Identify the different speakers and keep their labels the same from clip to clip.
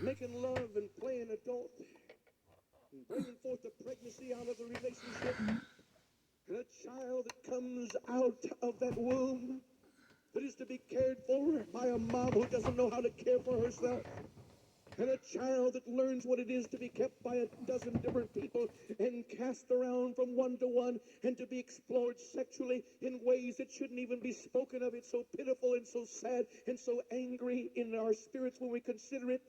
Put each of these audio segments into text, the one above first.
Speaker 1: making love and playing adult, and bringing forth the pregnancy out of the relationship, and a child that comes out of that womb that is to be cared for by a mom who doesn't know how to care for herself, and a child that learns what it is to be kept by a dozen different people and cast around from one to one and to be explored sexually in ways that shouldn't even be spoken of. It's so pitiful and so sad and so angry in our spirits when we consider it.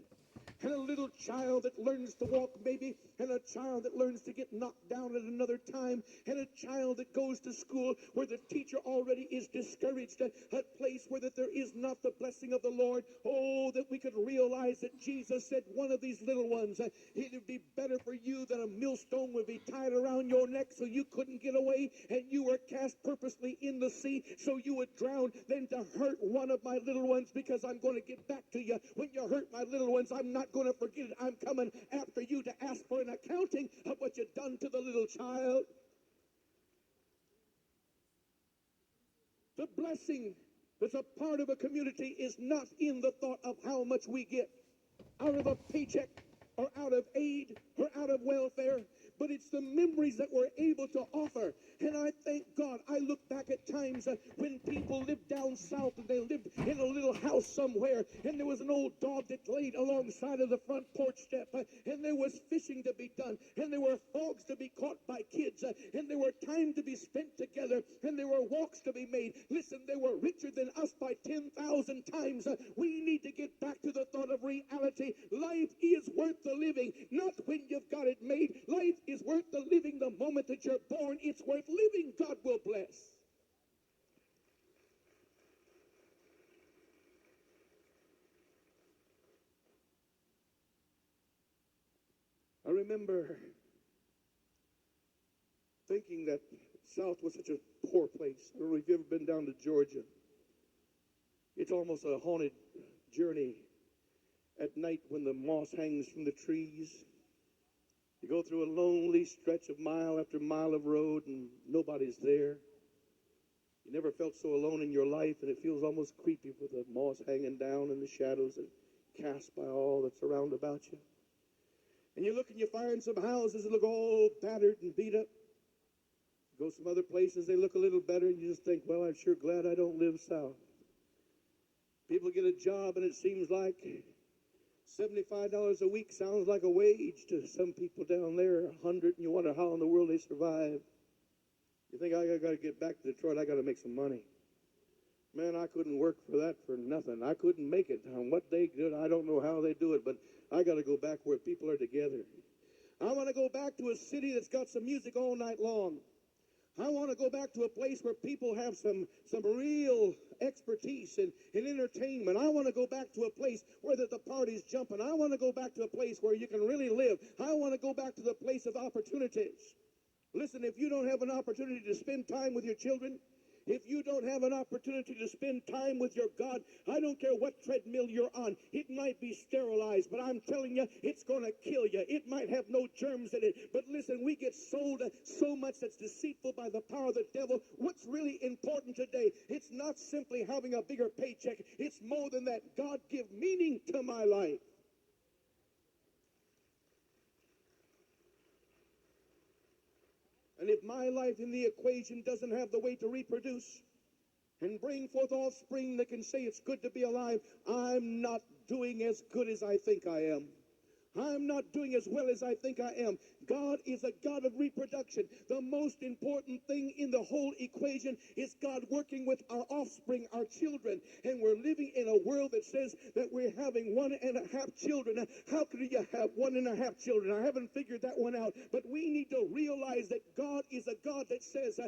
Speaker 1: And a little child that learns to walk, maybe, and a child that learns to get knocked down at another time, and a child that goes to school where the teacher already is discouraged, a place where that there is not the blessing of the Lord. Oh, that we could realize that Jesus said, one of these little ones, it would be better for you that a millstone would be tied around your neck so you couldn't get away, and you were cast purposely in the sea so you would drown, than to hurt one of my little ones, because I'm going to get back to you. When you hurt my little ones, I'm not going to forget it. I'm coming after you to ask for an accounting of what you've done to the little child. The blessing that's a part of a community is not in the thought of how much we get out of a paycheck or out of aid or out of welfare, but it's the memories that we're able to offer. And I thank God. I look back at times when people lived down south and they lived in a little house somewhere, and there was an old dog that laid alongside of the front porch step, and there was fishing to be done, and there were frogs to be caught by kids, and there were time to be spent together, and there were walks to be made. Listen, they were richer than us by 10,000 times. We need to get back to the thought of reality. Life is worth the living, not when you've got it made. Life is worth the living the moment that you're born. It's worth living. God will bless. I remember thinking that South was such a poor place. I don't know if you've ever been down to Georgia. It's almost a haunted journey at night when the moss hangs from the trees. You go through a lonely stretch of mile after mile of road and nobody's there. You never felt so alone in your life, and it feels almost creepy with the moss hanging down and the shadows that cast by all that's around about you. And you look and you find some houses that look all battered and beat up. You go some other places, they look a little better, and you just think, well, I'm sure glad I don't live south. People get a job, and it seems like $75 a week sounds like a wage to some people down there, 100, and you wonder how in the world they survive. You think, I got to get back to Detroit, I got to make some money. Man, I couldn't work for that for nothing. I couldn't make it. On what they did, I don't know how they do it, but I got to go back where people are together. I want to go back to a city that's got some music all night long. I want to go back to a place where people have some real expertise in entertainment. I want to go back to a place where the party's jumping. I want to go back to a place where you can really live. I want to go back to the place of opportunities. Listen, if you don't have an opportunity to spend time with your children, if you don't have an opportunity to spend time with your God, I don't care what treadmill you're on. It might be sterilized, but I'm telling you, it's going to kill you. It might have no germs in it. But listen, we get sold so much that's deceitful by the power of the devil. What's really important today, it's not simply having a bigger paycheck. It's more than that. God, give meaning to my life. And if my life in the equation doesn't have the way to reproduce and bring forth offspring that can say it's good to be alive, I'm not doing as good as I think I am. I'm not doing as well as I think I am. God is a God of reproduction. The most important thing in the whole equation is God working with our offspring, our children. And we're living in a world that says that we're having 1.5 children. How can you have 1.5 children? I haven't figured that one out. But we need to realize that God is a God that says,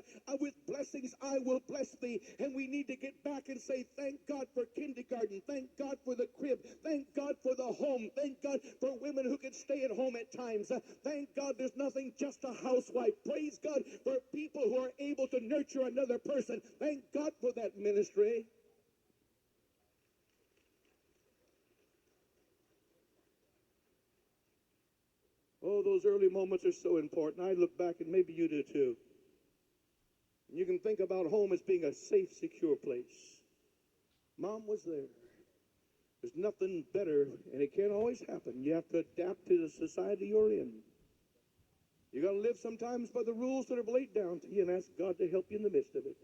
Speaker 1: with blessings I will bless thee. And we need to get back and say, thank God for kindergarten. Thank God for the crib. Thank God for the home. Thank God for women who can stay at home at times. Thank God there's nothing just a housewife. Praise God for people who are able to nurture another person. Thank God for that ministry. Oh, those early moments are so important. I look back, and maybe you do too. You can think about home as being a safe, secure place. Mom was there. There's nothing better, and it can't always happen. You have to adapt to the society you're in. You got to live sometimes by the rules that are laid down to you and ask God to help you in the midst of it.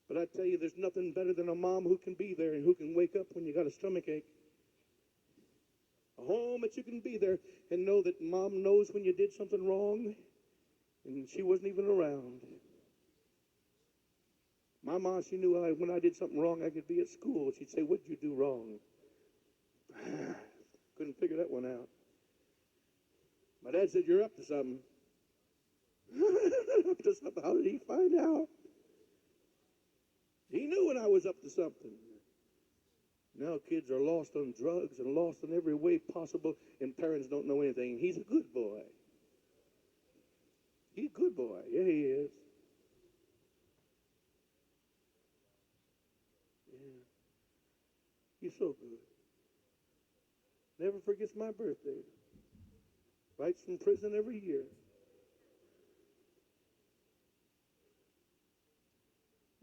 Speaker 1: But I tell you, there's nothing better than a mom who can be there and who can wake up when you got a stomach ache. A home that you can be there and know that mom knows when you did something wrong and she wasn't even around. My mom, she knew when I did something wrong, I could be at school. She'd say, "What'd you do wrong?" Couldn't figure that one out. My dad said, "You're up to something." Up to something? How did he find out? He knew when I was up to something. Now kids are lost on drugs and lost in every way possible, and parents don't know anything. He's a good boy. He's a good boy. Yeah, he is. Yeah. He's so good. Never forgets my birthday. Writes from prison every year.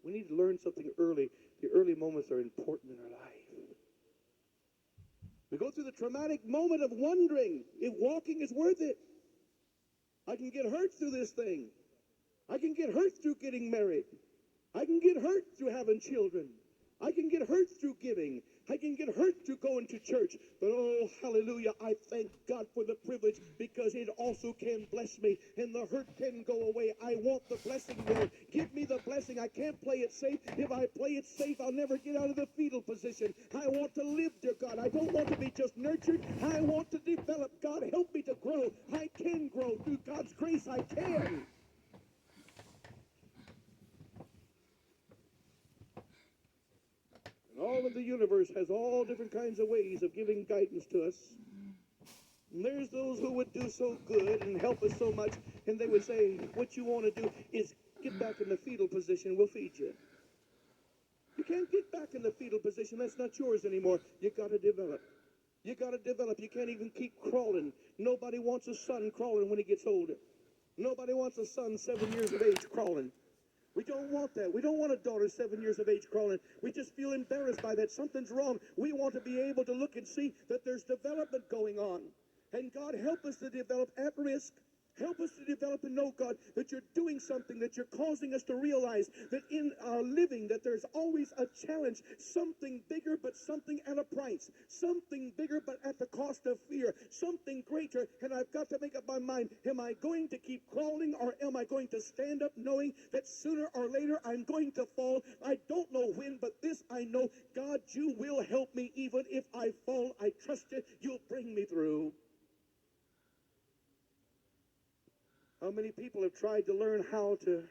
Speaker 1: We need to learn something early. The early moments are important in our life. We go through the traumatic moment of wondering if walking is worth it. I can get hurt through this thing. I can get hurt through getting married. I can get hurt through having children. I can get hurt through giving. I can get hurt through going to church. But oh, hallelujah, I thank God for the privilege because it also can bless me and the hurt can go away. I want the blessing, Lord. Give me the blessing. I can't play it safe. If I play it safe, I'll never get out of the fetal position. I want to live, dear God. I don't want to be just nurtured. I want to develop. God, help me to grow. I can grow. Through God's grace, I can. And all of the universe has all different kinds of ways of giving guidance to us. And there's those who would do so good and help us so much, and they would say, what you want to do is get back in the fetal position, we'll feed you. You can't get back in the fetal position, that's not yours anymore. You got to develop. You got to develop. You can't even keep crawling. Nobody wants a son crawling when he gets older. Nobody wants a son 7 years of age crawling. We don't want that. We don't want a daughter 7 years of age crawling. We just feel embarrassed by that. Something's wrong. We want to be able to look and see that there's development going on. And God, help us to develop at risk. Help us to develop and know, God, that you're doing something, that you're causing us to realize that in our living, that there's always a challenge, something bigger, but something at a price, something bigger, but at the cost of fear, something greater. And I've got to make up my mind, am I going to keep crawling or am I going to stand up knowing that sooner or later I'm going to fall? I don't know when, but this I know, God, you will help me even if I fall. I trust you. You'll bring me through. How many people have tried to learn how to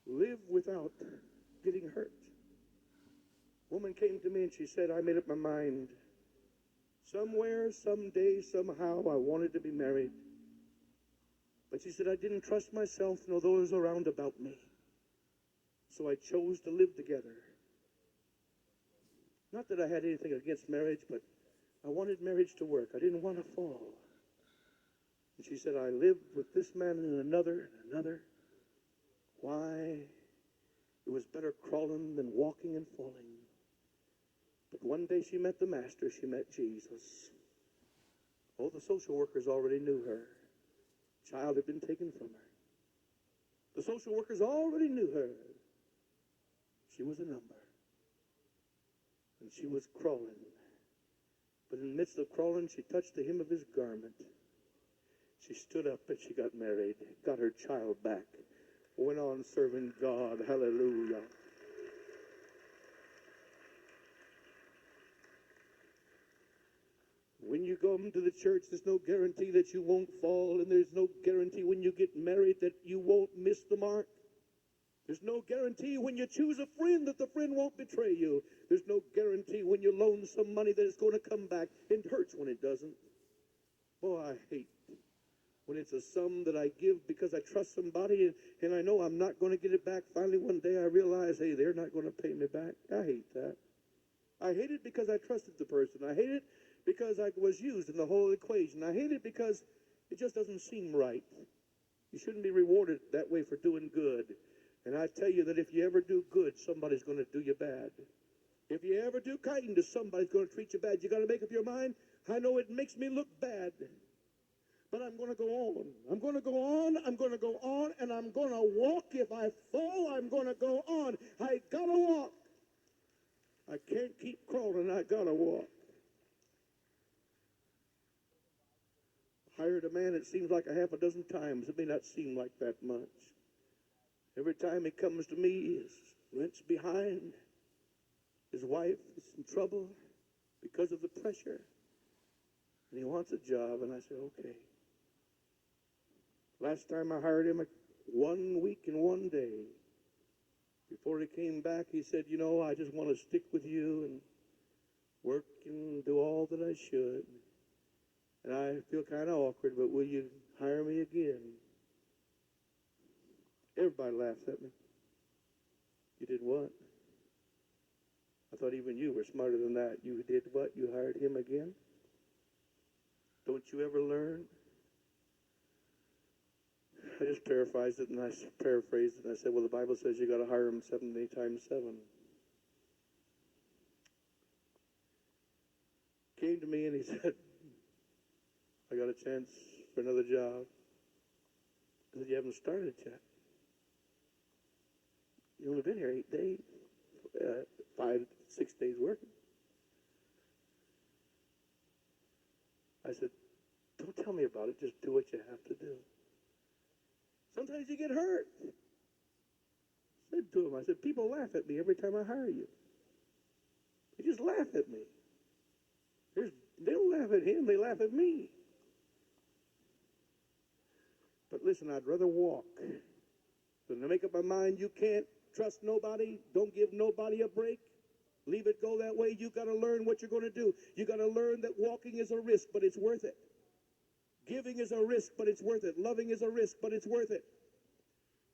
Speaker 1: live without getting hurt? A woman came to me and she said, I made up my mind. Somewhere, someday, somehow, I wanted to be married. But she said, I didn't trust myself nor those around about me. So I chose to live together. Not that I had anything against marriage, but I wanted marriage to work. I didn't want to fall. And she said, I lived with this man and another and another. Why? It was better crawling than walking and falling. But one day she met the Master. She met Jesus. Oh, the social workers already knew her. Child had been taken from her. The social workers already knew her. She was a number. And she was crawling. But in the midst of crawling, she touched the hem of his garment. She stood up and she got married, got her child back, went on serving God. Hallelujah. When you come to the church, there's no guarantee that you won't fall, and there's no guarantee when you get married that you won't miss the mark. There's no guarantee when you choose a friend that the friend won't betray you. There's no guarantee when you loan some money that it's going to come back. It hurts when it doesn't. Oh, I hate when it's a sum that I give because I trust somebody and I know I'm not going to get it back. Finally, one day I realize, hey, they're not going to pay me back. I hate that. I hate it because I trusted the person. I hate it because I was used in the whole equation. I hate it because it just doesn't seem right. You shouldn't be rewarded that way for doing good. And I tell you that if you ever do good, somebody's going to do you bad. If you ever do kiting to somebody who's going to treat you bad, you got to make up your mind. I know it makes me look bad, but I'm going to go on. I'm going to go on. I'm going to go on, and I'm going to walk. If I fall, I'm going to go on. I got to walk. I can't keep crawling. I got to walk. Hired a man, it seems like a half a dozen times. It may not seem like that much. Every time he comes to me, his rent's behind. His wife is in trouble because of the pressure. And he wants a job, and I said, okay. Last time I hired him, 1 week and 1 day. Before he came back, he said, you know, I just want to stick with you and work and do all that I should. And I feel kind of awkward, but will you hire me again? Everybody laughs at me. You did what? I thought even you were smarter than that. You did what? You hired him again? Don't you ever learn? I just paraphrased it, and I said, well, the Bible says you got to hire him 70 times 7. Came to me and he said, I got a chance for another job. I said, you haven't started yet. You've only been here 8 days, 5, 6 days working. I said, don't tell me about it. Just do what you have to do. Sometimes you get hurt. I said to him, I said, people laugh at me every time I hire you. They just laugh at me. They don't laugh at him, they laugh at me. But listen, I'd rather walk than to make up my mind you can't trust nobody, don't give nobody a break. Leave it go that way. You got to learn what you're going to do. You got to learn that walking is a risk, but it's worth it. Giving is a risk, but it's worth it. Loving is a risk, but it's worth it.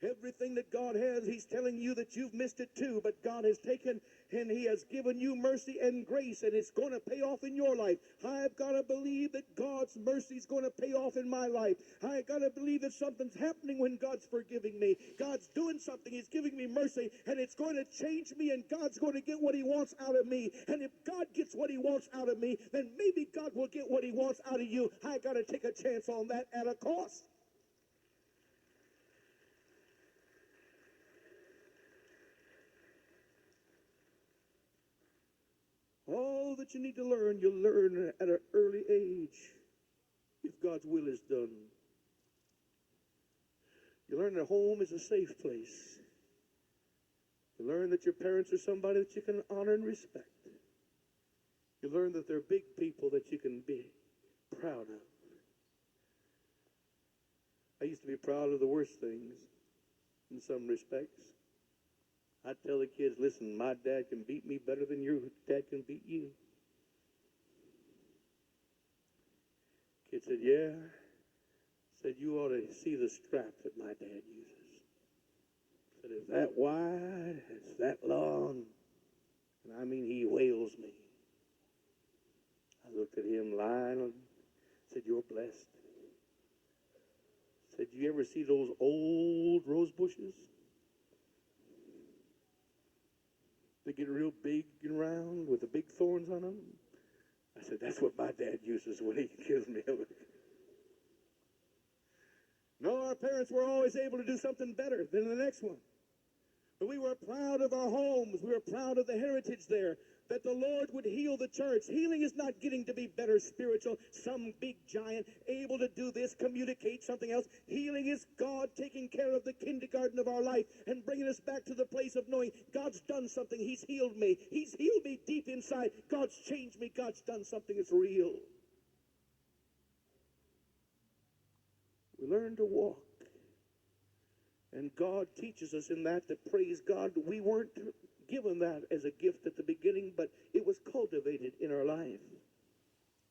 Speaker 1: Everything that God has, he's telling you that you've missed it too, but God has taken and he has given you mercy and grace, and it's going to pay off in your life. I've got to believe that God's mercy is going to pay off in my life. I got to believe that something's happening when God's forgiving me. God's doing something. He's giving me mercy, and it's going to change me, and God's going to get what he wants out of me. And if God gets what he wants out of me, then maybe God will get what he wants out of you. I got to take a chance on that at a cost. All that you need to learn, you'll learn at an early age if God's will is done. You learn that home is a safe place. You learn that your parents are somebody that you can honor and respect. You learn that they're big people that you can be proud of. I used to be proud of the worst things in some respects. I tell the kids, listen, my dad can beat me better than your dad can beat you. Kid said, yeah. Said, you ought to see the strap that my dad uses. Said, it's that wide, it's that long, and I mean, he wails me. I looked at him lying and said, you're blessed. Said, you ever see those old rose bushes? They get real big and round with the big thorns on them. I said, that's what my dad uses when he kills me. No, our parents were always able to do something better than the next one. But we were proud of our homes. We were proud of the heritage there, that the Lord would heal the church. Healing is not getting to be better spiritual, some big giant able to do this, communicate something else. Healing is God taking care of the kindergarten of our life and bringing us back to the place of knowing God's done something. He's healed me. He's healed me deep inside. God's changed me. God's done something that's real. We learn to walk. And God teaches us in that, praise God, we weren't given that as a gift at the beginning, but it was cultivated in our life.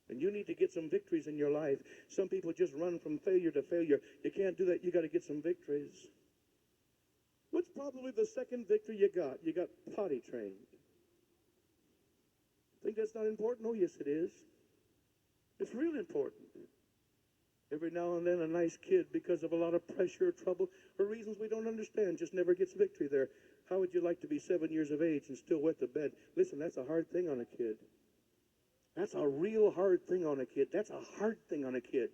Speaker 1: And you need to get some victories in your life. Some people just run from failure to failure. You can't do that. You got to get some victories. What's probably the second victory you got? You got potty trained. Think that's not important? Oh, yes, it is. It's real important. Every now and then a nice kid, because of a lot of pressure or trouble or reasons we don't understand, just never gets victory there. How would you like to be 7 years of age and still wet the bed? Listen, that's a hard thing on a kid. That's a real hard thing on a kid. That's a hard thing on a kid.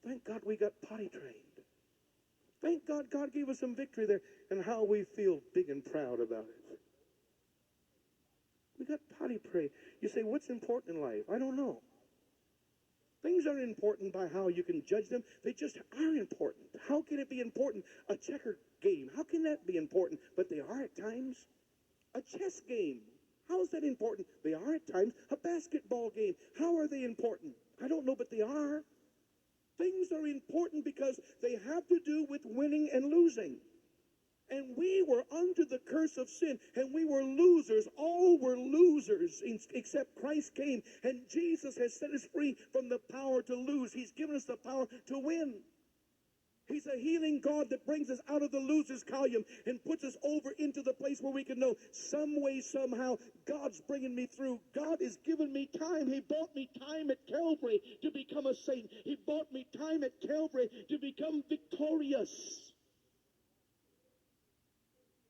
Speaker 1: Thank God we got potty trained. Thank God God gave us some victory there, and how we feel big and proud about it. We got potty trained. You say, what's important in life? I don't know. Things aren't important by how you can judge them. They just are important. How can it be important? A checker game. How can that be important? But they are at times. A chess game. How is that important? They are at times. A basketball game. How are they important? I don't know, but they are. Things are important because they have to do with winning and losing. And we were under the curse of sin, and we were losers. All were losers, except Christ came, and Jesus has set us free from the power to lose. He's given us the power to win. He's a healing God that brings us out of the loser's column and puts us over into the place where we can know some way, somehow, God's bringing me through. God has given me time. He bought me time at Calvary to become a saint. He bought me time at Calvary to become victorious.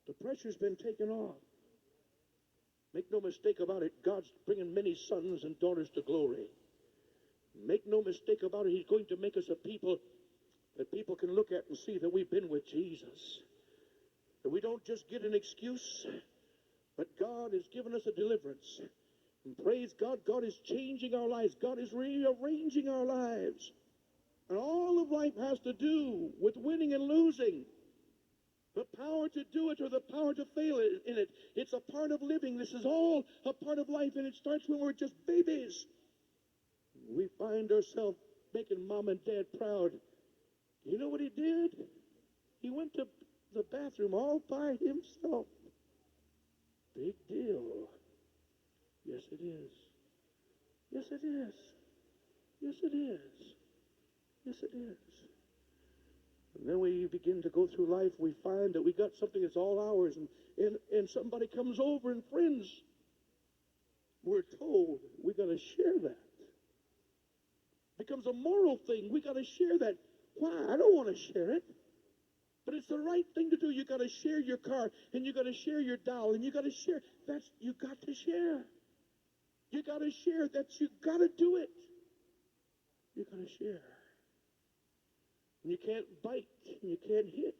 Speaker 1: The pressure's been taken off. Make no mistake about it, God's bringing many sons and daughters to glory. Make no mistake about it, He's going to make us a people that people can look at and see that we've been with Jesus. That we don't just get an excuse, but God has given us a deliverance. And praise God, God is changing our lives. God is rearranging our lives. And all of life has to do with winning and losing. The power to do it or the power to fail in it. It's a part of living. This is all a part of life, and it starts when we're just babies. We find ourselves making mom and dad proud. You know what he did? He went to the bathroom all by himself. Big deal. Yes, it is. Yes, it is. Yes, it is. Yes, it is. And then we begin to go through life, we find that we got something that's all ours, and somebody comes over, and friends, we're told we got to share that. It becomes a moral thing. We got to share that. Why? I don't want to share it. But it's the right thing to do. You got to share your car, and you got to share your doll, and you got to share. You got to share. You got to share. You got to do it. You got to share. And you can't bite, and you can't hit.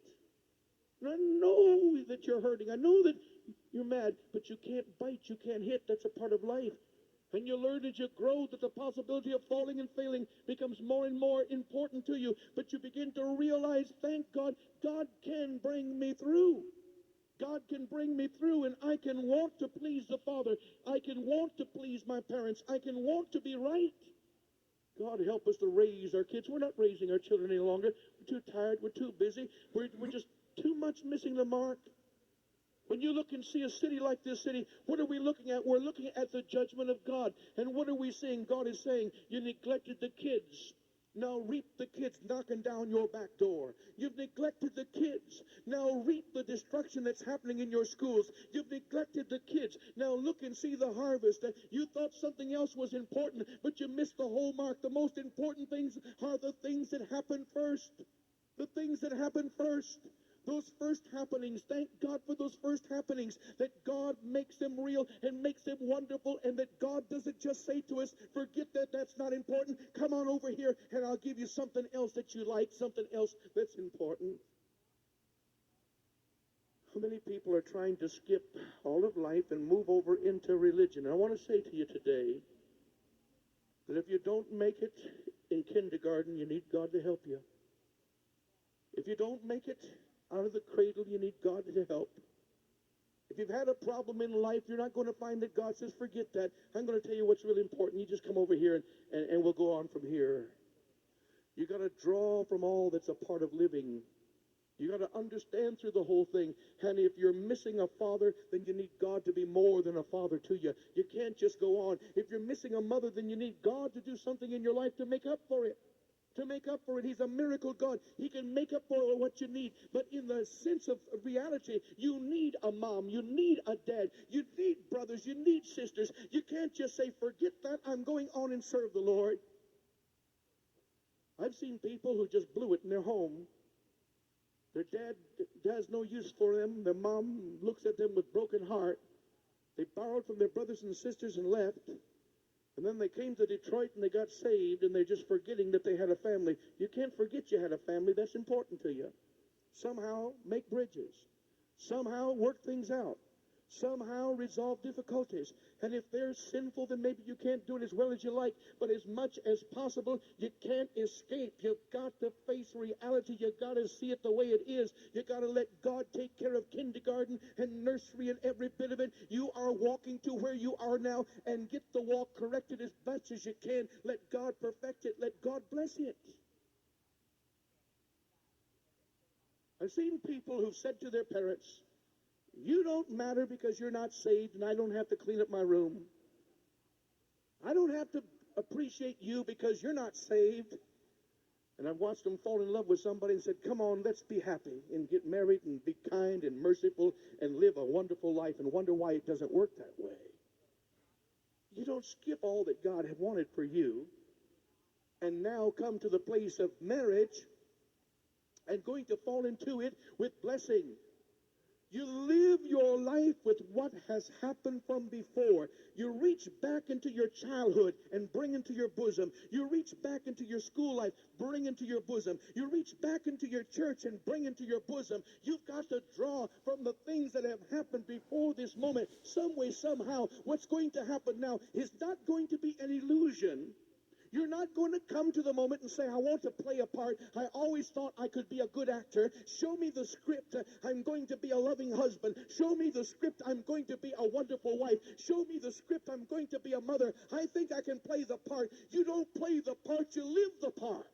Speaker 1: And I know that you're hurting. I know that you're mad, but you can't bite, you can't hit. That's a part of life. And you learn as you grow that the possibility of falling and failing becomes more and more important to you. But you begin to realize, thank God, God can bring me through. God can bring me through, and I can want to please the Father. I can want to please my parents. I can want to be right. God help us to raise our kids. We're not raising our children any longer. We're too tired. We're too busy. We're just too much missing the mark. When you look and see a city like this city, what are we looking at? We're looking at the judgment of God. And what are we seeing? God is saying, you neglected the kids. Now reap the kids knocking down your back door. You've neglected the kids. Now reap the destruction that's happening in your schools. You've neglected the kids. Now look and see the harvest. You thought something else was important, but you missed the whole mark. The most important things are the things that happen first. The things that happen first. Those first happenings, thank God for those first happenings, that God makes them real and makes them wonderful, and that God doesn't just say to us, forget that, that's not important. Come on over here and I'll give you something else that you like, something else that's important. How many people are trying to skip all of life and move over into religion? I want to say to you today that if you don't make it in kindergarten, you need God to help you. If you don't make it out of the cradle, you need God to help. If you've had a problem in life, you're not going to find that God says, forget that. I'm going to tell you what's really important. You just come over here and we'll go on from here. You got to draw from all that's a part of living. You got to understand through the whole thing. And if you're missing a father, then you need God to be more than a father to you. You can't just go on. If you're missing a mother, then you need God to do something in your life to make up for it. To make up for it. He's a miracle God. He can make up for what you need. But in the sense of reality, you need a mom. You need a dad. You need brothers. You need sisters. You can't just say, forget that. I'm going on and serve the Lord. I've seen people who just blew it in their home. Their dad has no use for them. Their mom looks at them with broken heart. They borrowed from their brothers and sisters and left. And then they came to Detroit and they got saved, and they're just forgetting that they had a family. You can't forget you had a family. That's important to you. Somehow make bridges. Somehow work things out. Somehow resolve difficulties. And if they're sinful, then maybe you can't do it as well as you like. But as much as possible, you can't escape. You've got to face reality. You've got to see it the way it is. You've got to let God take care of kindergarten and nursery and every bit of it. You are walking to where you are now, and get the walk corrected as much as you can. Let God perfect it. Let God bless it. I've seen people who've said to their parents, "You don't matter because you're not saved, and I don't have to clean up my room. I don't have to appreciate you because you're not saved." And I've watched them fall in love with somebody and said, "Come on, let's be happy and get married and be kind and merciful and live a wonderful life," and wonder why it doesn't work that way. You don't skip all that God had wanted for you and now come to the place of marriage and going to fall into it with blessing. You live your life with what has happened from before. You reach back into your childhood and bring into your bosom. You reach back into your school life, bring into your bosom. You reach back into your church and bring into your bosom. You've got to draw from the things that have happened before this moment. Some way, somehow, what's going to happen now is not going to be an illusion. You're not going to come to the moment and say, "I want to play a part. I always thought I could be a good actor. Show me the script. I'm going to be a loving husband. Show me the script. I'm going to be a wonderful wife. Show me the script. I'm going to be a mother. I think I can play the part." You don't play the part. You live the part.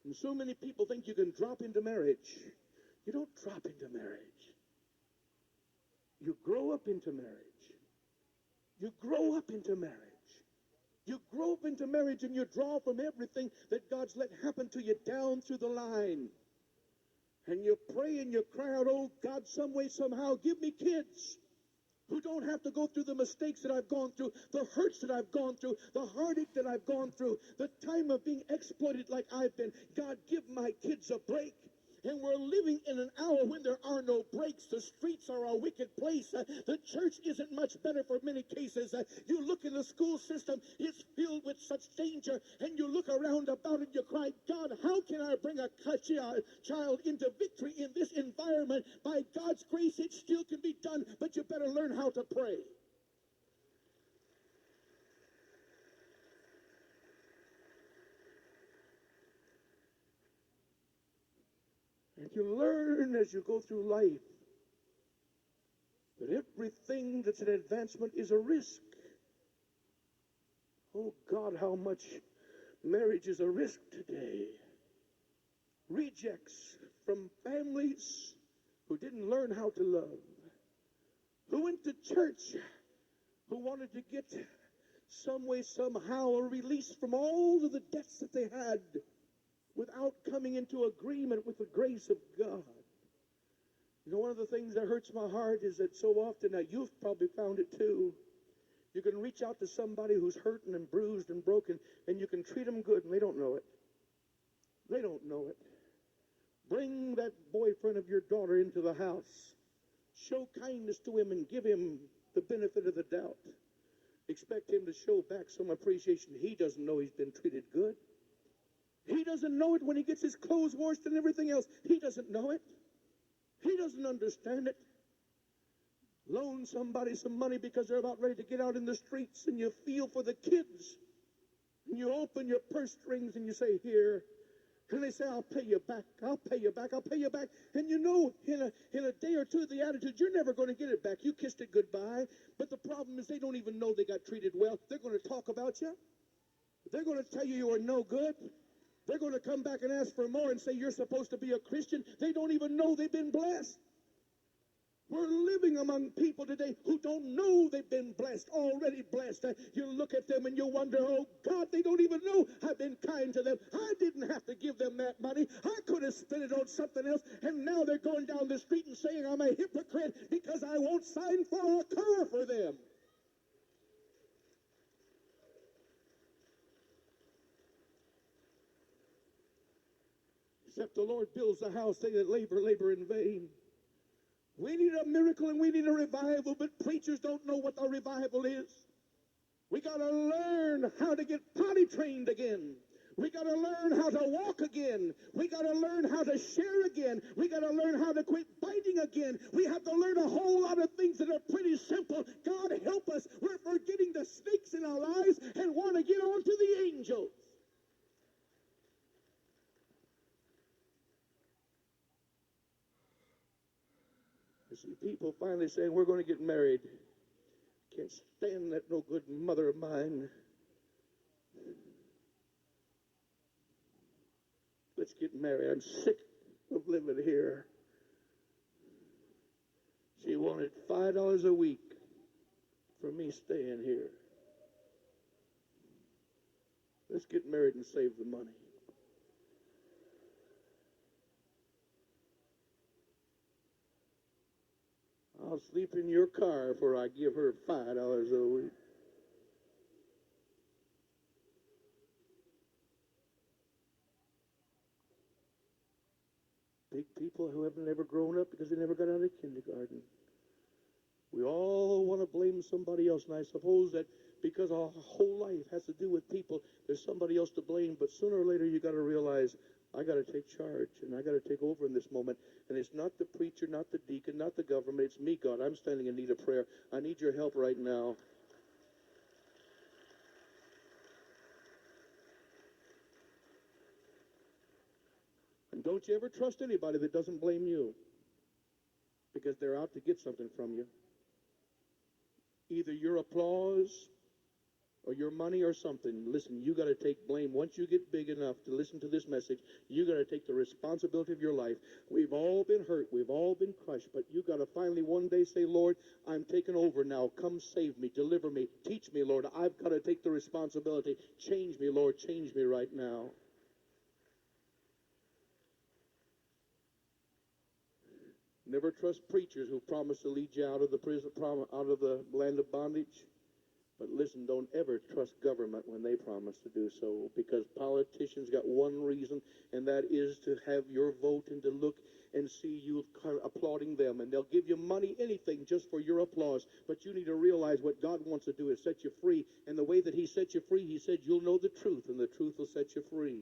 Speaker 1: And so many people think you can drop into marriage. You don't drop into marriage. You grow up into marriage. You grow up into marriage. You grow up into marriage, and you draw from everything that God's let happen to you down through the line. And you pray and you cry out, "Oh God, some way, somehow, give me kids who don't have to go through the mistakes that I've gone through, the hurts that I've gone through, the heartache that I've gone through, the time of being exploited like I've been. God, give my kids a break." And we're living in an hour when there are no breaks. The streets are a wicked place. The church isn't much better for many cases. You look in the school system, it's filled with such danger. And you look around about it, you cry, "God, how can I bring a child into victory in this environment?" By God's grace, it still can be done, but you better learn how to pray. And you learn as you go through life that everything that's an advancement is a risk. Oh God, how much marriage is a risk today. Rejects from families who didn't learn how to love, who went to church, who wanted to get some way, somehow, a release from all of the debts that they had without coming into agreement with the grace of God. You know, one of the things that hurts my heart is that so often, now you've probably found it too, you can reach out to somebody who's hurting and bruised and broken, and you can treat them good, and they don't know it. They don't know it. Bring that boyfriend of your daughter into the house. Show kindness to him and give him the benefit of the doubt. Expect him to show back some appreciation. He doesn't know he's been treated good. He doesn't know it when he gets his clothes washed and everything else. He doesn't know it. He doesn't understand it. Loan somebody some money because they're about ready to get out in the streets, and you feel for the kids. And you open your purse strings and you say, "Here." And they say, "I'll pay you back. I'll pay you back. I'll pay you back." And you know, in a day or two, the attitude, you're never going to get it back. You kissed it goodbye. But the problem is they don't even know they got treated well. They're going to talk about you. They're going to tell you you are no good. They're going to come back and ask for more and say you're supposed to be a Christian. They don't even know they've been blessed. We're living among people today who don't know they've been blessed, already blessed. You look at them and you wonder, "Oh God, they don't even know I've been kind to them. I didn't have to give them that money. I could have spent it on something else." And now they're going down the street and saying I'm a hypocrite because I won't sign for a car for them. Except the Lord builds the house, they that labor in vain. We need a miracle and we need a revival, but preachers don't know what a revival is. We got to learn how to get potty trained again. We got to learn how to walk again. We got to learn how to share again. We got to learn how to quit biting again. We have to learn a whole lot of things that are pretty simple. God help us. We're forgetting the snakes in our lives and want to get on to the angels. You see people finally saying, we're going to get married. Can't stand that no good mother of mine. Let's get married. I'm sick of living here. She wanted $5 a week for me staying here. Let's get married and save the money. I'll sleep in your car before I give her $5 a week. Big people who haven't ever grown up because they never got out of kindergarten. We all want to blame somebody else, and I suppose that because our whole life has to do with people, there's somebody else to blame, but sooner or later you got to realize, I got to take charge, and I got to take over in this moment, and it's not the preacher, not the deacon, not the government, it's me, God. I'm standing in need of prayer. I need your help right now. And don't you ever trust anybody that doesn't blame you, because they're out to get something from you. Either your applause or your money or something. Listen, you got to take blame. Once you get big enough to listen to this message, you got to take the responsibility of your life. We've all been hurt. We've all been crushed. But you got to finally one day say, Lord, I'm taking over now. Come save me. Deliver me. Teach me, Lord. I've got to take the responsibility. Change me, Lord. Change me right now. Never trust preachers who promise to lead you out of the prison, out of the land of bondage. But listen, don't ever trust government when they promise to do so, because politicians got one reason, and that is to have your vote and to look and see you applauding them. And they'll give you money, anything, just for your applause. But you need to realize what God wants to do is set you free. And the way that he set you free, he said, you'll know the truth, and the truth will set you free.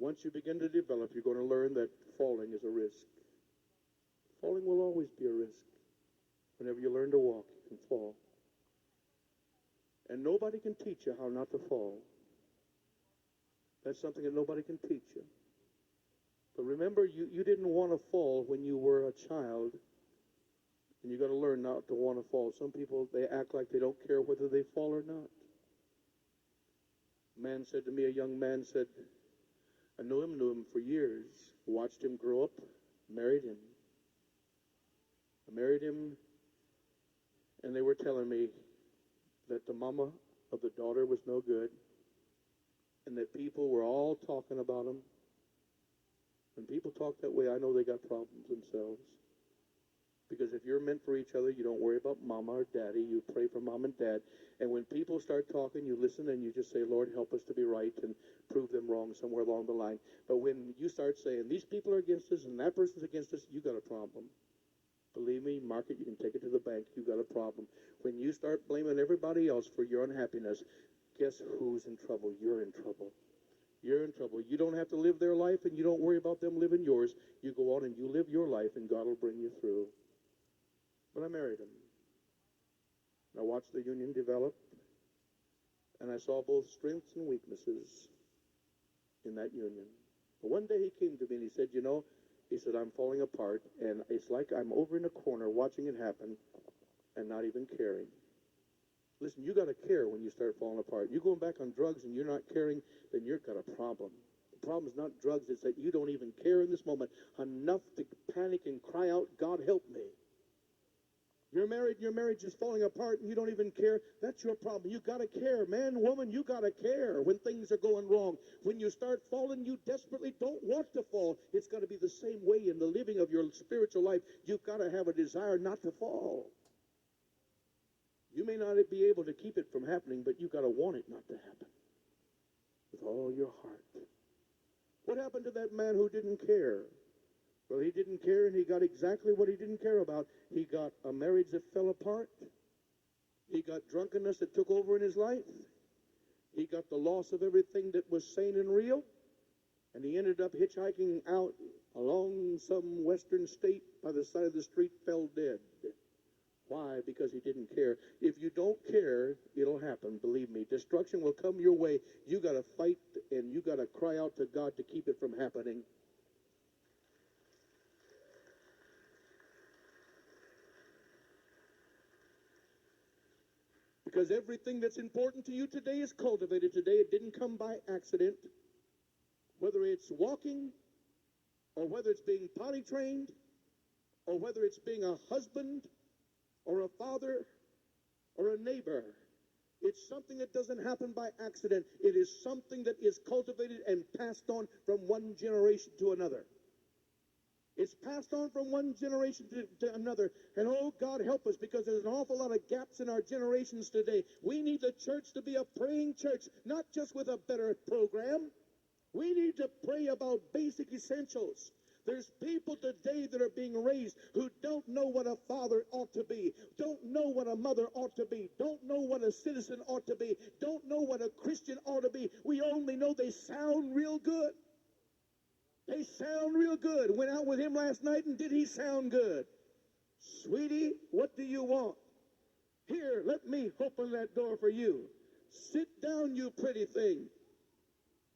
Speaker 1: Once you begin to develop, you're going to learn that falling is a risk. Falling will always be a risk. Whenever you learn to walk, you can fall. And nobody can teach you how not to fall. That's something that nobody can teach you. But remember, you didn't want to fall when you were a child. And you got to learn not to want to fall. Some people, they act like they don't care whether they fall or not. A man said to me, a young man said, I knew him for years, watched him grow up, married him. I married him, and they were telling me that the mama of the daughter was no good, and that people were all talking about him. When people talk that way, I know they got problems themselves. Because if you're meant for each other, you don't worry about mama or daddy. You pray for mom and dad. And when people start talking, you listen and you just say, Lord, help us to be right and prove them wrong somewhere along the line. But when you start saying, these people are against us and that person's against us, you got a problem. Believe me, mark it, you can take it to the bank, you got a problem. When you start blaming everybody else for your unhappiness, guess who's in trouble? You're in trouble. You're in trouble. You don't have to live their life and you don't worry about them living yours. You go on and you live your life and God will bring you through. But I married him. I watched the union develop, and I saw both strengths and weaknesses in that union. But one day he came to me and he said, you know, he said, I'm falling apart, and it's like I'm over in a corner watching it happen and not even caring. Listen, you got to care when you start falling apart. You're going back on drugs and you're not caring, then you've got a problem. The problem is not drugs, it's that you don't even care in this moment enough to panic and cry out, God help me. You're married, your marriage is falling apart, and you don't even care. That's your problem. You got to care. Man, woman, you got to care when things are going wrong. When you start falling, you desperately don't want to fall. It's got to be the same way in the living of your spiritual life. You've got to have a desire not to fall. You may not be able to keep it from happening, but you got to want it not to happen with all your heart. What happened to that man who didn't care? Well, he didn't care, and he got exactly what he didn't care about. He got a marriage that fell apart. He got drunkenness that took over in his life. He got the loss of everything that was sane and real. And he ended up hitchhiking out along some western state by the side of the street, fell dead. Why? Because he didn't care. If you don't care, it'll happen, believe me. Destruction will come your way. You got to fight, and you got to cry out to God to keep it from happening. Because everything that's important to you today is cultivated today. It didn't come by accident. Whether it's walking, or whether it's being potty trained, or whether it's being a husband, or a father, or a neighbor. It's something that doesn't happen by accident. It is something that is cultivated and passed on from one generation to another. It's passed on from one generation to another. And oh, God help us, because there's an awful lot of gaps in our generations today. We need the church to be a praying church, not just with a better program. We need to pray about basic essentials. There's people today that are being raised who don't know what a father ought to be, don't know what a mother ought to be, don't know what a citizen ought to be, don't know what a Christian ought to be. We only know they sound real good. They sound real good. Went out with him last night, and did he sound good? Sweetie, what do you want? Here, let me open that door for you. Sit down, you pretty thing.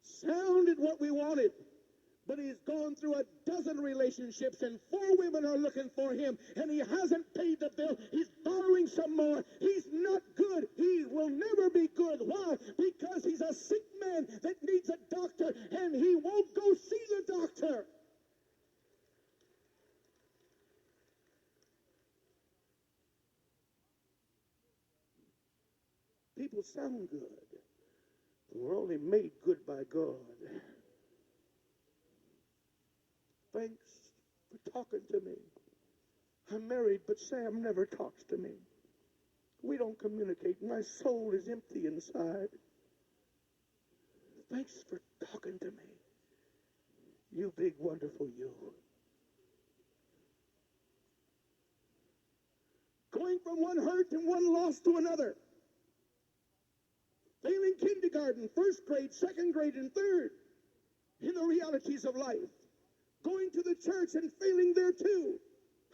Speaker 1: Sounded what we wanted. But he's gone through a dozen relationships, and 4 women are looking for him, and he hasn't paid the bill. He's borrowing some more. He's not good. He will never be good. Why? Because he's a sick man that needs a doctor, and he won't go see the doctor. People sound good, but we're only made good by God. Thanks for talking to me. I'm married, but Sam never talks to me. We don't communicate. My soul is empty inside. Thanks for talking to me. You big, wonderful you. Going from one hurt and one loss to another. Failing kindergarten, first grade, second grade, and third in the realities of life. Going to the church and failing there too.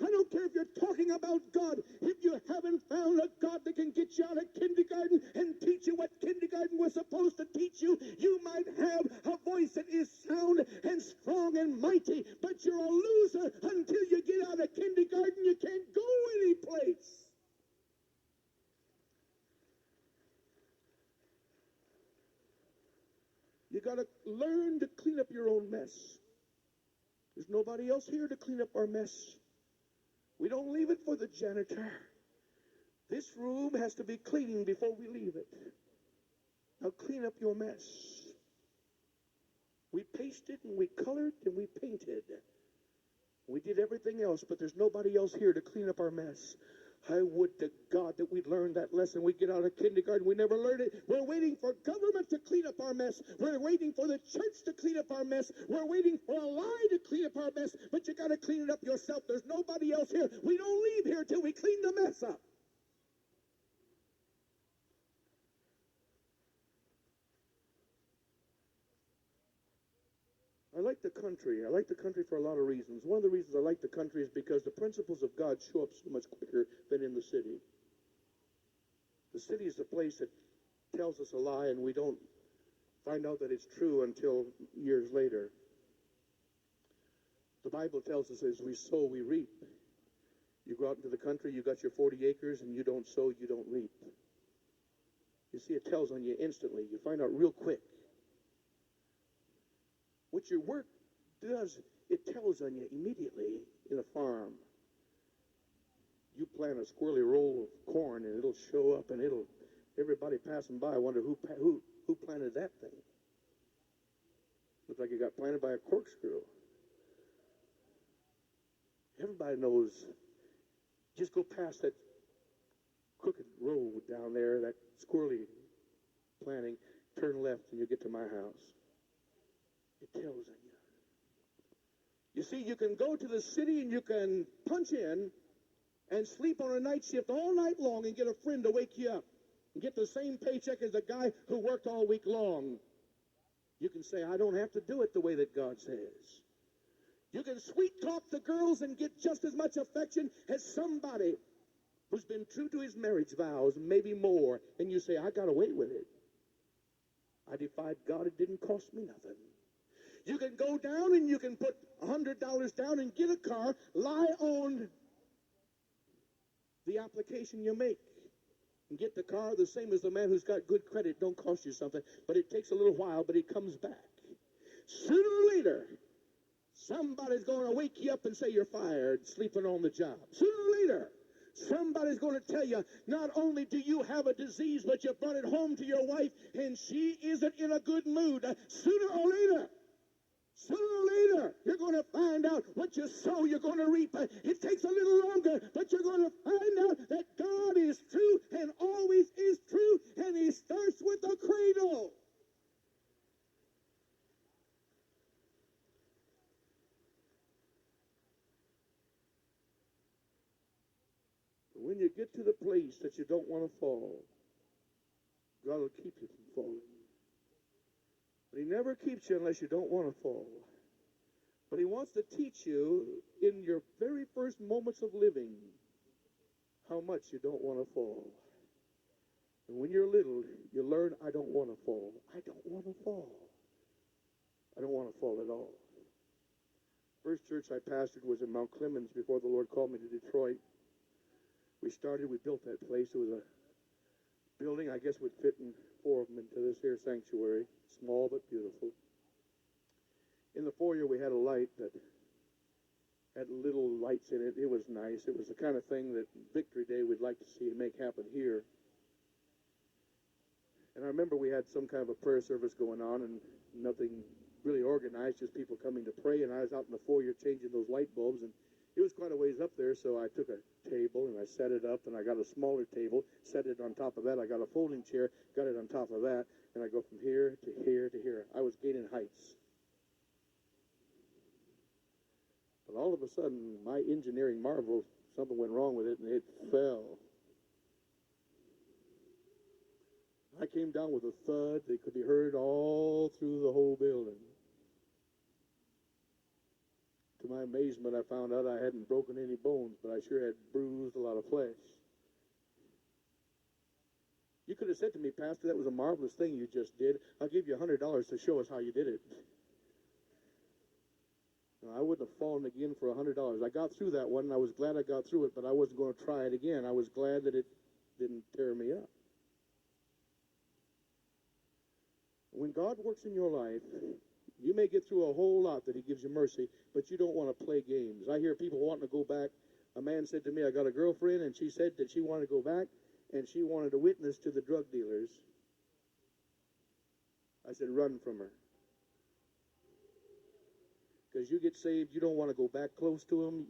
Speaker 1: I don't care if you're talking about God. If you haven't found a God that can get you out of kindergarten and teach you what kindergarten was supposed to teach you, you might have a voice that is sound and strong and mighty, but you're a loser until you get out of kindergarten. You can't go any place. You got to learn to clean up your own mess. There's nobody else here to clean up our mess. We don't leave it for the janitor. This room has to be clean before we leave it. Now clean up your mess. We pasted and we colored and we painted. We did everything else, but there's nobody else here to clean up our mess. I would to God that we'd learn that lesson. We get out of kindergarten, we never learned it. We're waiting for government to clean up our mess. We're waiting for the church to clean up our mess. We're waiting for a lie to clean up our mess, but you got to clean it up yourself. There's nobody else here. We don't leave here till we clean the mess up. I like the country. I like the country for a lot of reasons. One of the reasons I like the country is because the principles of God show up so much quicker than in the city. The city is a place that tells us a lie, and we don't find out that it's true until years later. The Bible tells us as we sow, we reap. You go out into the country, you got your 40 acres, and you don't sow, you don't reap. You see, it tells on you instantly. You find out real quick. What your work does, it tells on you immediately in a farm. You plant a squirrely roll of corn, and it'll show up, and everybody passing by wonder who planted that thing. Looks like it got planted by a corkscrew. Everybody knows. Just go past that crooked road down there, that squirrely planting, turn left and you get to my house. It tells on you. You see, you can go to the city and you can punch in and sleep on a night shift all night long and get a friend to wake you up and get the same paycheck as the guy who worked all week long. You can say, I don't have to do it the way that God says. You can sweet talk the girls and get just as much affection as somebody who's been true to his marriage vows, maybe more, and you say, I got away with it. I defied God. It didn't cost me nothing. You can go down and you can put $100 down and get a car, lie on the application you make, and get the car the same as the man who's got good credit. Don't cost you something, but it takes a little while, but it comes back. Sooner or later, somebody's going to wake you up and say you're fired, sleeping on the job. Sooner or later, somebody's going to tell you, not only do you have a disease, but you brought it home to your wife, and she isn't in a good mood. Sooner or later, you're going to find out what you sow, you're going to reap. It takes a little longer, but you're going to find out that God is true and always is true, and he starts with the cradle. When you get to the place that you don't want to fall, God will keep you from falling. But he never keeps you unless you don't want to fall. But he wants to teach you in your very first moments of living how much you don't want to fall. And when you're little, you learn, I don't want to fall. I don't want to fall. I don't want to fall at all. First church I pastored was in Mount Clemens before the Lord called me to Detroit. We built that place. It was a building, I guess, would fit in 4 of them into this here sanctuary. Small but beautiful. In the foyer, we had a light that had little lights in it. It was nice. It was the kind of thing that Victory Day we'd like to see and make happen here. And I remember we had some kind of a prayer service going on and nothing really organized, just people coming to pray. And I was out in the foyer changing those light bulbs, and it was quite a ways up there, so I took a table and I set it up, and I got a smaller table, set it on top of that. I got a folding chair, got it on top of that, and I go from here to here to here. I was gaining heights. But all of a sudden, my engineering marvel, something went wrong with it, and it fell. I came down with a thud that could be heard all through the whole building. To my amazement, I found out I hadn't broken any bones, but I sure had bruised a lot of flesh. You could have said to me, Pastor, that was a marvelous thing you just did. I'll give you $100 to show us how you did it. No, I wouldn't have fallen again for $100. I got through that one, and I was glad I got through it, but I wasn't going to try it again. I was glad that it didn't tear me up. When God works in your life, you may get through a whole lot that he gives you mercy, but you don't want to play games. I hear people wanting to go back. A man said to me, I got a girlfriend, and she said that she wanted to go back, and she wanted to witness to the drug dealers. I said, run from her. Because you get saved, you don't want to go back close to them.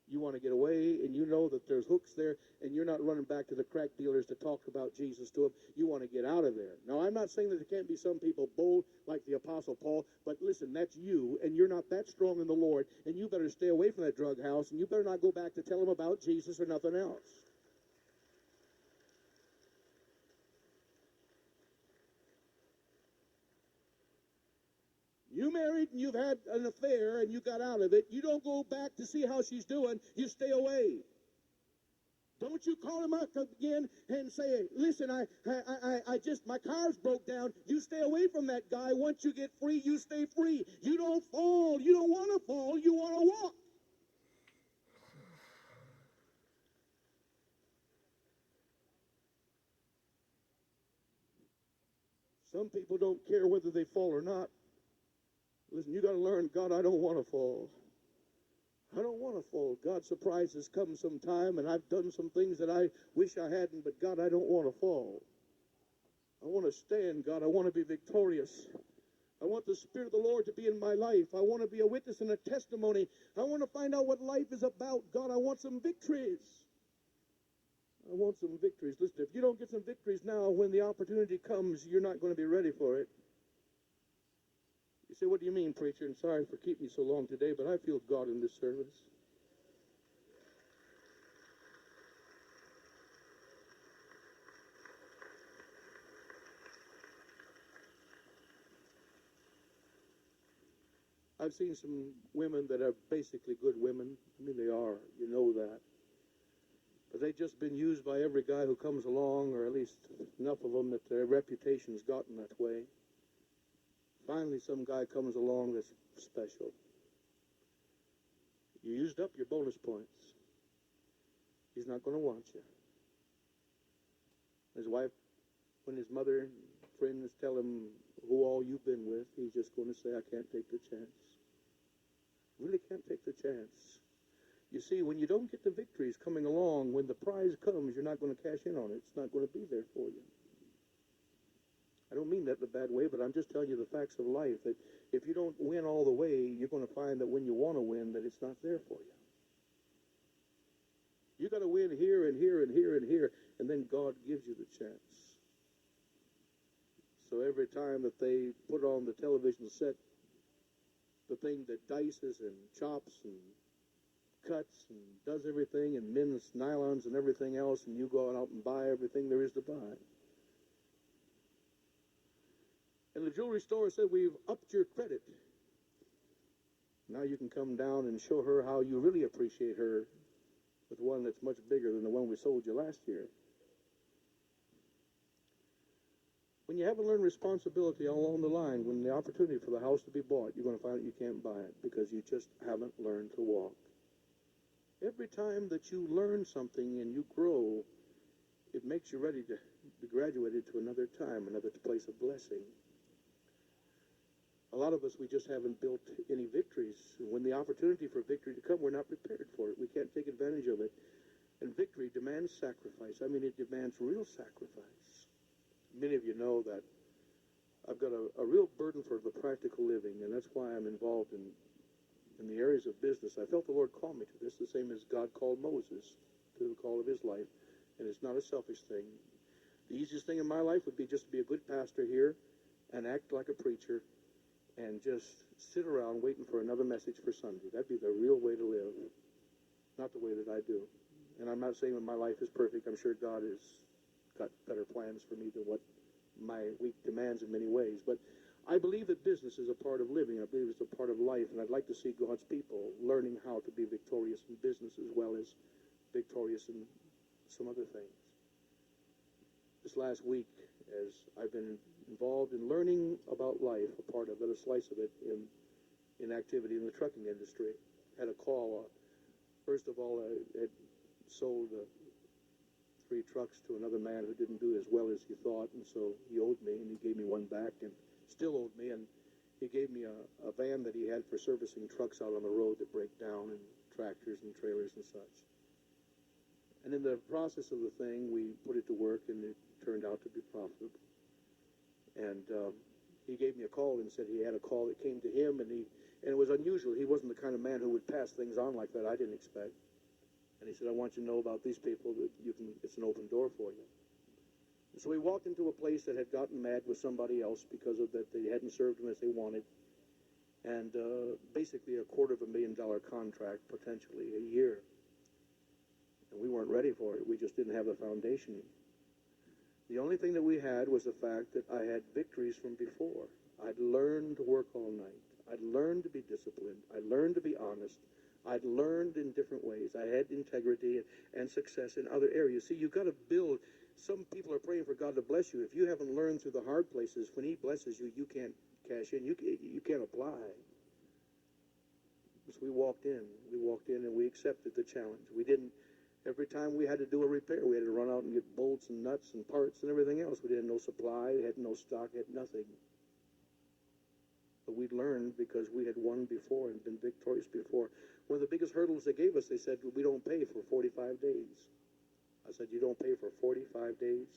Speaker 1: You want to get away, and you know that there's hooks there, and you're not running back to the crack dealers to talk about Jesus to them. You want to get out of there. Now, I'm not saying that there can't be some people bold like the Apostle Paul, but listen, that's you, and you're not that strong in the Lord, and you better stay away from that drug house, and you better not go back to tell them about Jesus or nothing else. You married and you've had an affair and you got out of it. You don't go back to see how she's doing. You stay away. Don't you call him up again and say, listen, my car's broke down. You stay away from that guy. Once you get free, you stay free. You don't fall. You don't want to fall. You want to walk. Some people don't care whether they fall or not. Listen, you got to learn, God, I don't want to fall. I don't want to fall. God's surprises come sometime, and I've done some things that I wish I hadn't, but God, I don't want to fall. I want to stand, God. I want to be victorious. I want the Spirit of the Lord to be in my life. I want to be a witness and a testimony. I want to find out what life is about. God, I want some victories. I want some victories. Listen, if you don't get some victories now, when the opportunity comes, you're not going to be ready for it. You say, what do you mean, preacher? And sorry for keeping you so long today, but I feel God in this service. I've seen some women that are basically good women. I mean, they are. You know that. But they've just been used by every guy who comes along, or at least enough of them that their reputation's gotten that way. Finally, some guy comes along that's special. You used up your bonus points. He's not going to want you. His wife, when his mother and friends tell him who all you've been with, he's just going to say, I can't take the chance. Really can't take the chance. You see, when you don't get the victories coming along, when the prize comes, you're not going to cash in on it. It's not going to be there for you. I don't mean that in a bad way, but I'm just telling you the facts of life, that if you don't win all the way, you're going to find that when you want to win, that it's not there for you. You got to win here and here and here and here, and then God gives you the chance. So every time that they put on the television set the thing that dices and chops and cuts and does everything and mends nylons and everything else, and you go out and buy everything there is to buy. And the jewelry store said, we've upped your credit. Now you can come down and show her how you really appreciate her with one that's much bigger than the one we sold you last year. When you haven't learned responsibility all along the line, when the opportunity for the house to be bought, you're going to find that you can't buy it because you just haven't learned to walk. Every time that you learn something and you grow, it makes you ready to be graduated to another time, another place of blessing. A lot of us, we just haven't built any victories. When the opportunity for victory to come, we're not prepared for it. We can't take advantage of it. And victory demands sacrifice. I mean, it demands real sacrifice. Many of you know that I've got a real burden for the practical living, and that's why I'm involved in the areas of business. I felt the Lord call me to this, the same as God called Moses to the call of his life. And it's not a selfish thing. The easiest thing in my life would be just to be a good pastor here and act like a preacher and just sit around waiting for another message for Sunday. That'd be the real way to live, not the way that I do. And I'm not saying that my life is perfect. I'm sure God has got better plans for me than what my week demands in many ways. But I believe that business is a part of living. I believe it's a part of life, and I'd like to see God's people learning how to be victorious in business as well as victorious in some other things. This last week, as I've been involved in learning about life, a part of it, a slice of it, in activity in the trucking industry, had a call. First of all, I had sold 3 trucks to another man who didn't do as well as he thought, and so he owed me, and he gave me one back, and still owed me, and he gave me a van that he had for servicing trucks out on the road that break down, and tractors and trailers and such. And in the process of the thing, we put it to work, and it turned out to be profitable. And he gave me a call and said he had a call that came to him, and it was unusual. He wasn't the kind of man who would pass things on like that. I didn't expect. And he said, I want you to know about these people, that it's an open door for you. And so we walked into a place that had gotten mad with somebody else because of that they hadn't served them as they wanted. And basically a $250,000 contract, potentially, a year. And we weren't ready for it. We just didn't have the foundation. The only thing that we had was the fact that I had victories from before. I'd learned to work all night. I'd learned to be disciplined. I'd learned to be honest. I'd learned in different ways. I had integrity and success in other areas. See, you've got to build. Some people are praying for God to bless you. If you haven't learned through the hard places, when he blesses you, you can't cash in. You can't apply. So we walked in. And we accepted the challenge. We didn't. Every time we had to do a repair, we had to run out and get bolts and nuts and parts and everything else. We didn't have no supply, had no stock, had nothing. But we'd learned because we had won before and been victorious before. One of the biggest hurdles they gave us, they said, we don't pay for 45 days. I said, you don't pay for 45 days?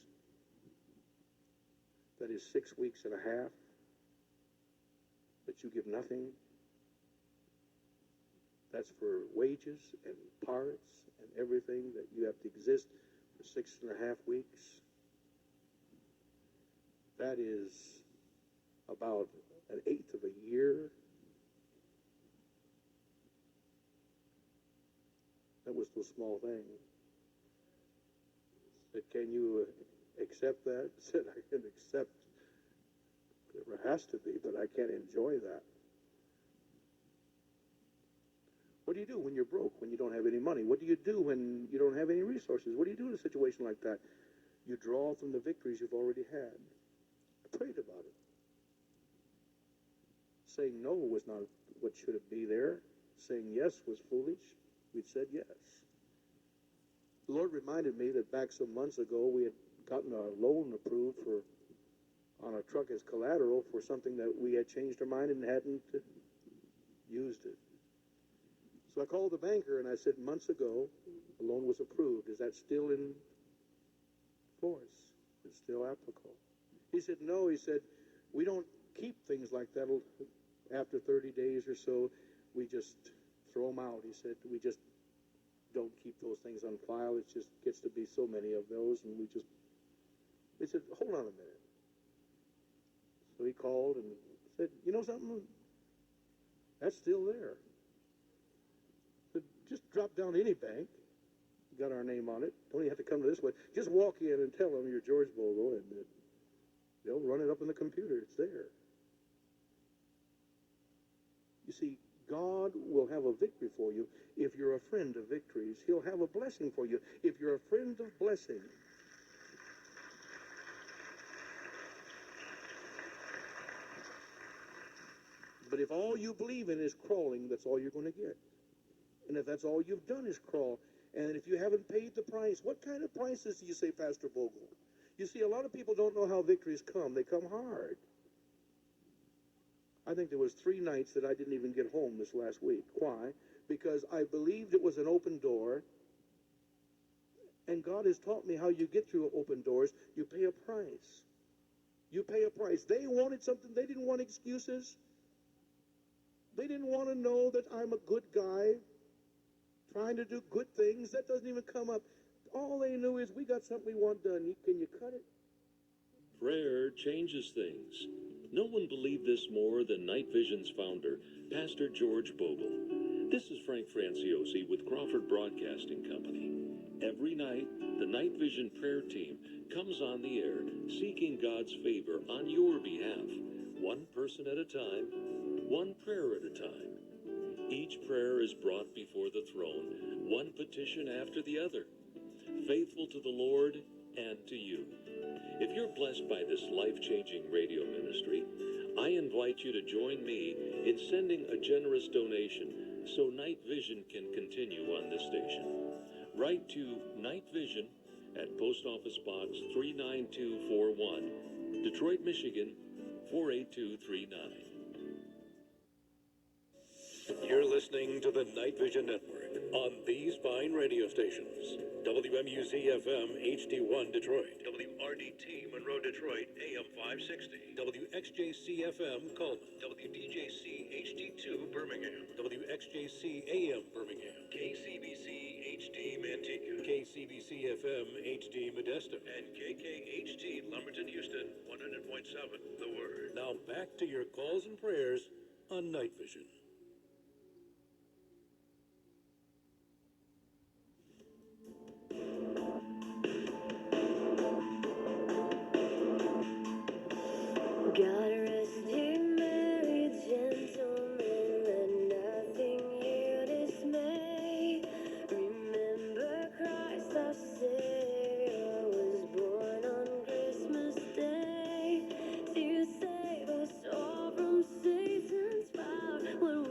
Speaker 1: That is 6 weeks and a half. But you give nothing? That's for wages and parts and everything that you have to exist 6.5 weeks. That is about an eighth of a year. That was no small thing. Said, can you accept that? Said, I can accept whatever has to be, but I can't enjoy that. What do you do when you're broke, when you don't have any money? What do you do when you don't have any resources? What do you do in a situation like that? You draw from the victories you've already had. I prayed about it. Saying no was not what should be there. Saying yes was foolish. We'd said yes. The Lord reminded me that back some months ago we had gotten a loan approved on a truck as collateral for something that we had changed our mind and hadn't used it. So I called the banker and I said, months ago, the loan was approved. Is that still in force? Is it still applicable? He said, no. He said, we don't keep things like that after 30 days or so. We just throw them out. He said, we just don't keep those things on file. It just gets to be so many of those, and they said, hold on a minute. So he called and said, you know something? That's still there. Said, just drop down to any bank. Got our name on it. Don't even have to come to this way. Just walk in and tell them you're George Bogle, and they'll run it up on the computer. It's there. You see, God will have a victory for you if you're a friend of victories. He'll have a blessing for you if you're a friend of blessing. But if all you believe in is crawling, that's all you're going to get. And if that's all you've done is crawl, and if you haven't paid the price, what kind of prices do you say, Pastor Bogle? You see, a lot of people don't know how victories come. They come hard. I think there was 3 nights that I didn't even get home this last week. Why? Because I believed it was an open door, and God has taught me how you get through open doors. You pay a price. You pay a price. They wanted something. They didn't want excuses. They didn't want to know that I'm a good guy, trying to do good things. That doesn't even come up. All they knew is, we got something we want done. Can you cut it?
Speaker 2: Prayer changes things. No one believed this more than Night Vision's founder, Pastor George Bogle. This is Frank Franciosi with Crawford Broadcasting Company. Every night, the Night Vision prayer team comes on the air seeking God's favor on your behalf, one person at a time, one prayer at a time. Each prayer is brought before the throne, one petition after the other, faithful to the Lord and to you. If you're blessed by this life-changing radio ministry, I invite you to join me in sending a generous donation so Night Vision can continue on this station. Write to Night Vision at Post Office Box 39241, Detroit, Michigan 48239. You're listening to the Night Vision Network on these fine radio stations. WMUZ-FM HD1 Detroit, WRDT Monroe Detroit AM 560, WXJC-FM Coleman, WDJC HD2 Birmingham, WXJC AM Birmingham, KCBC HD Manteca, KCBC-FM HD Modesto, and KKHT Lumberton Houston 100.7 The Word. Now back to your calls and prayers on Night Vision.
Speaker 3: God rest ye merry gentlemen, let nothing you dismay. Remember Christ our Savior was born on Christmas Day to save us all from Satan's power. When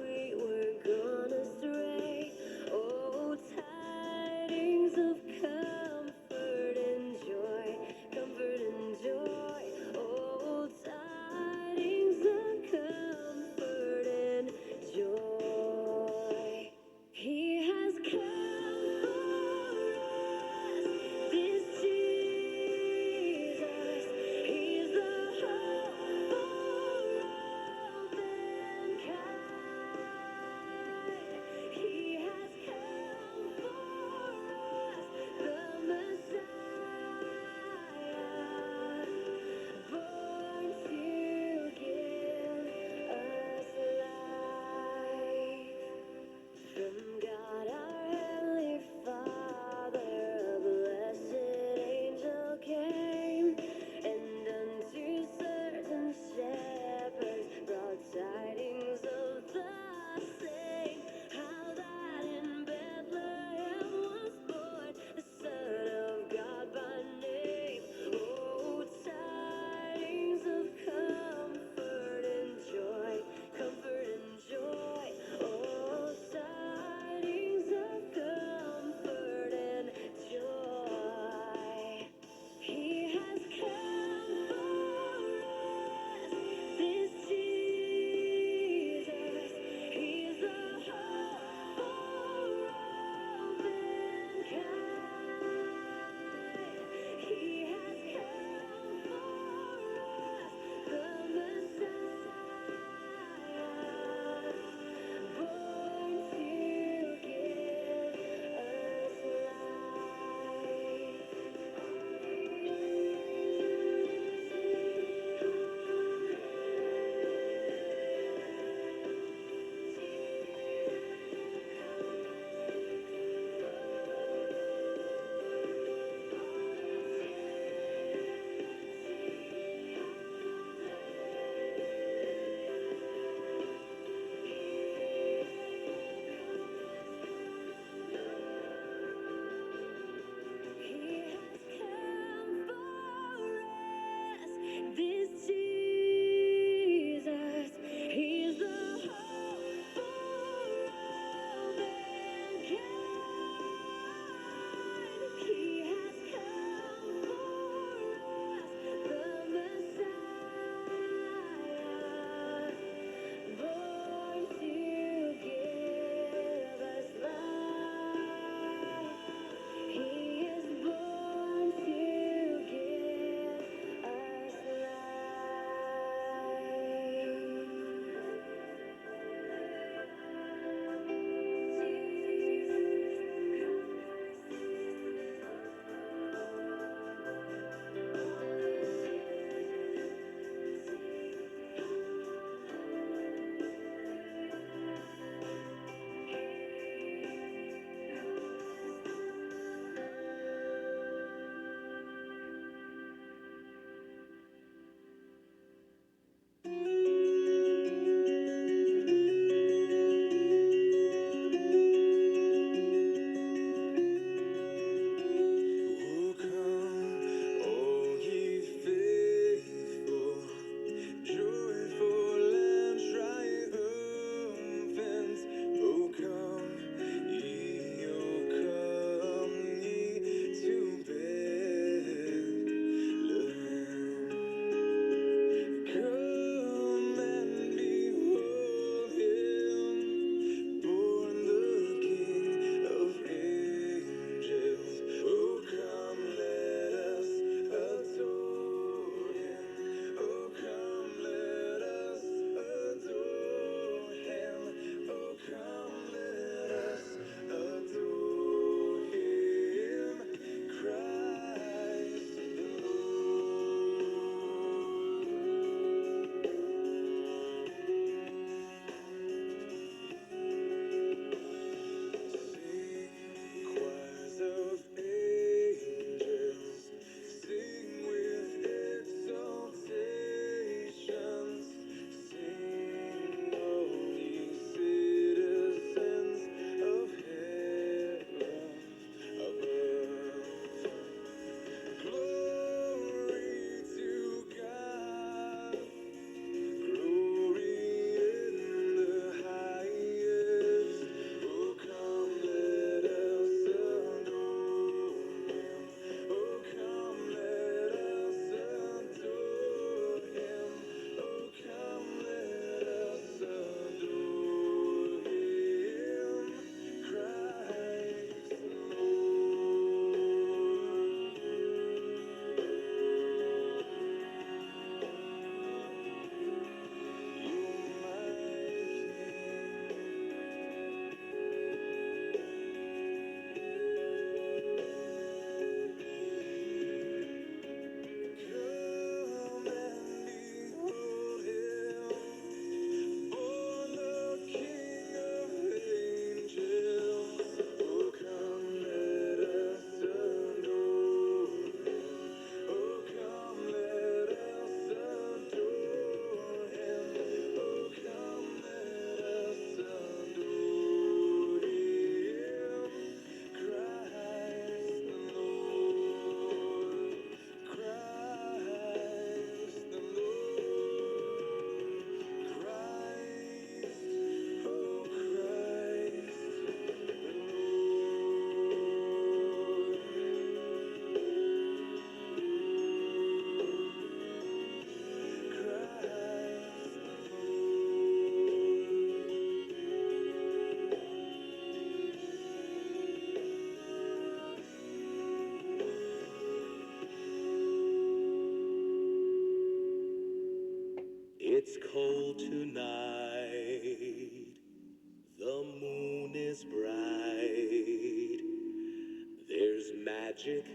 Speaker 4: magic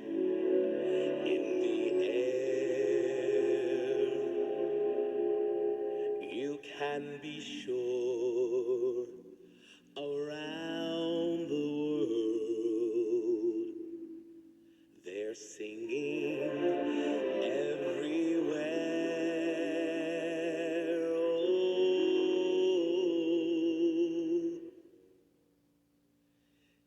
Speaker 4: in the air. You can be sure around the world they're singing everywhere. Oh,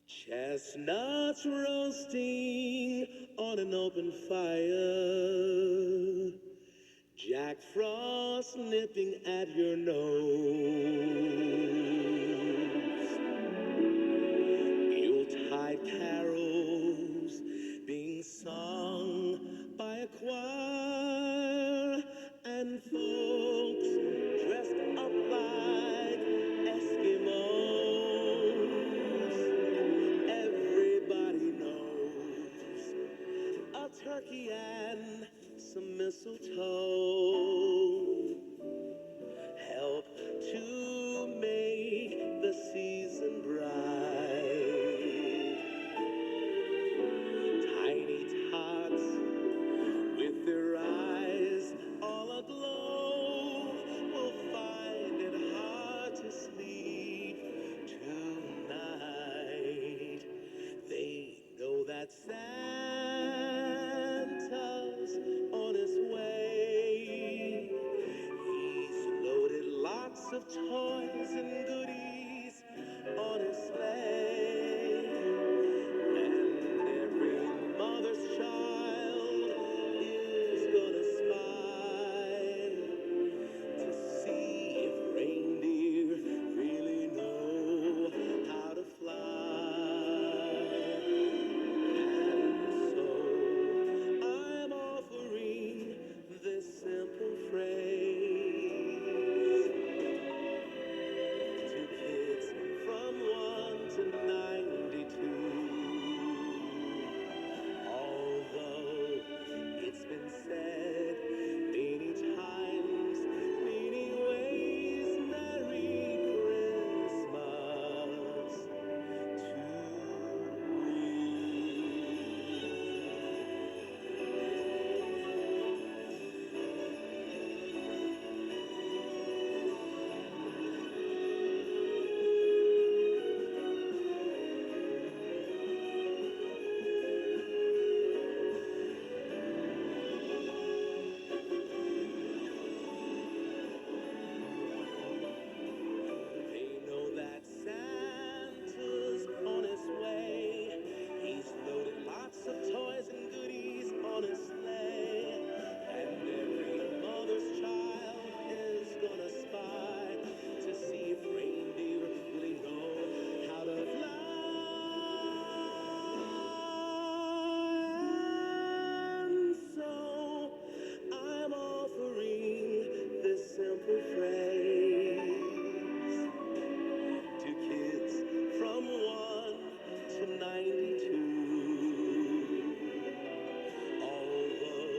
Speaker 4: chestnuts roasting on an open fire, Jack Frost nipping at your nose, Yuletide carols being sung by a choir, and folks dressed up like Eskimos. Everybody knows a turkey and some mistletoe help to make the season bright. Tiny tots with their eyes all aglow will find it hard to sleep tonight. They know that Santa's on his way. He's loaded lots of toys and goodies on his sleigh. And every mother's child is gonna spy to see if reindeer really know how to fly. And so I'm offering this simple phrase to kids from 1 to 92. Although it's been said many times, many ways, Merry Christmas to you. They know that Santa's on his way. He's loaded lots of toys and goodies on his sleigh. And every mother's child is gonna spy to see if reindeer really know how to fly. And so I'm offering this simple phrase to kids from 1 to 92. Although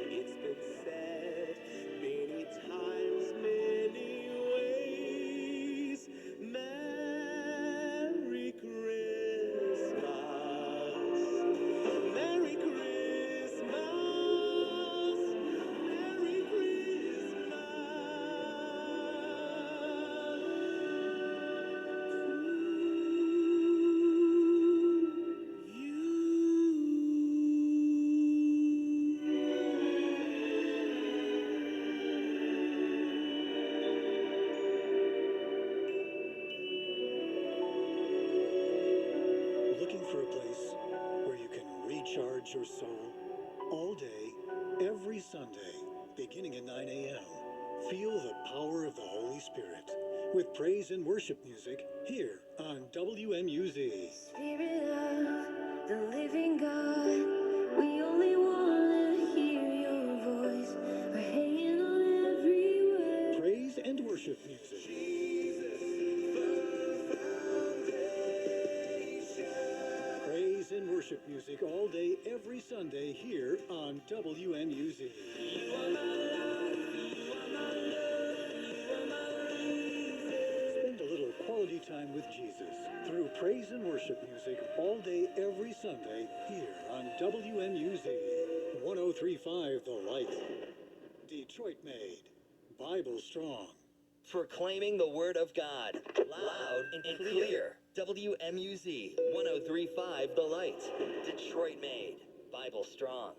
Speaker 4: it's been said many times, many ways, Merry Christmas. Merry Christmas. Merry
Speaker 5: Looking for a place where you can recharge your soul all day, every Sunday, beginning at 9 a.m. Feel the power of the Holy Spirit with praise and worship music here on WMUZ.
Speaker 3: Spirit of the living God, we only want to hear your voice. We're hanging on every word.
Speaker 5: Praise and worship music. Praise and worship music all day, every Sunday here on WMUZ. Spend a little quality time with Jesus through praise and worship music all day, every Sunday, here on WMUZ 1035 The Light. Detroit made, Bible strong.
Speaker 6: Proclaiming the Word of God, loud and clear. WMUZ 1035 The Light. Detroit made, Bible strong.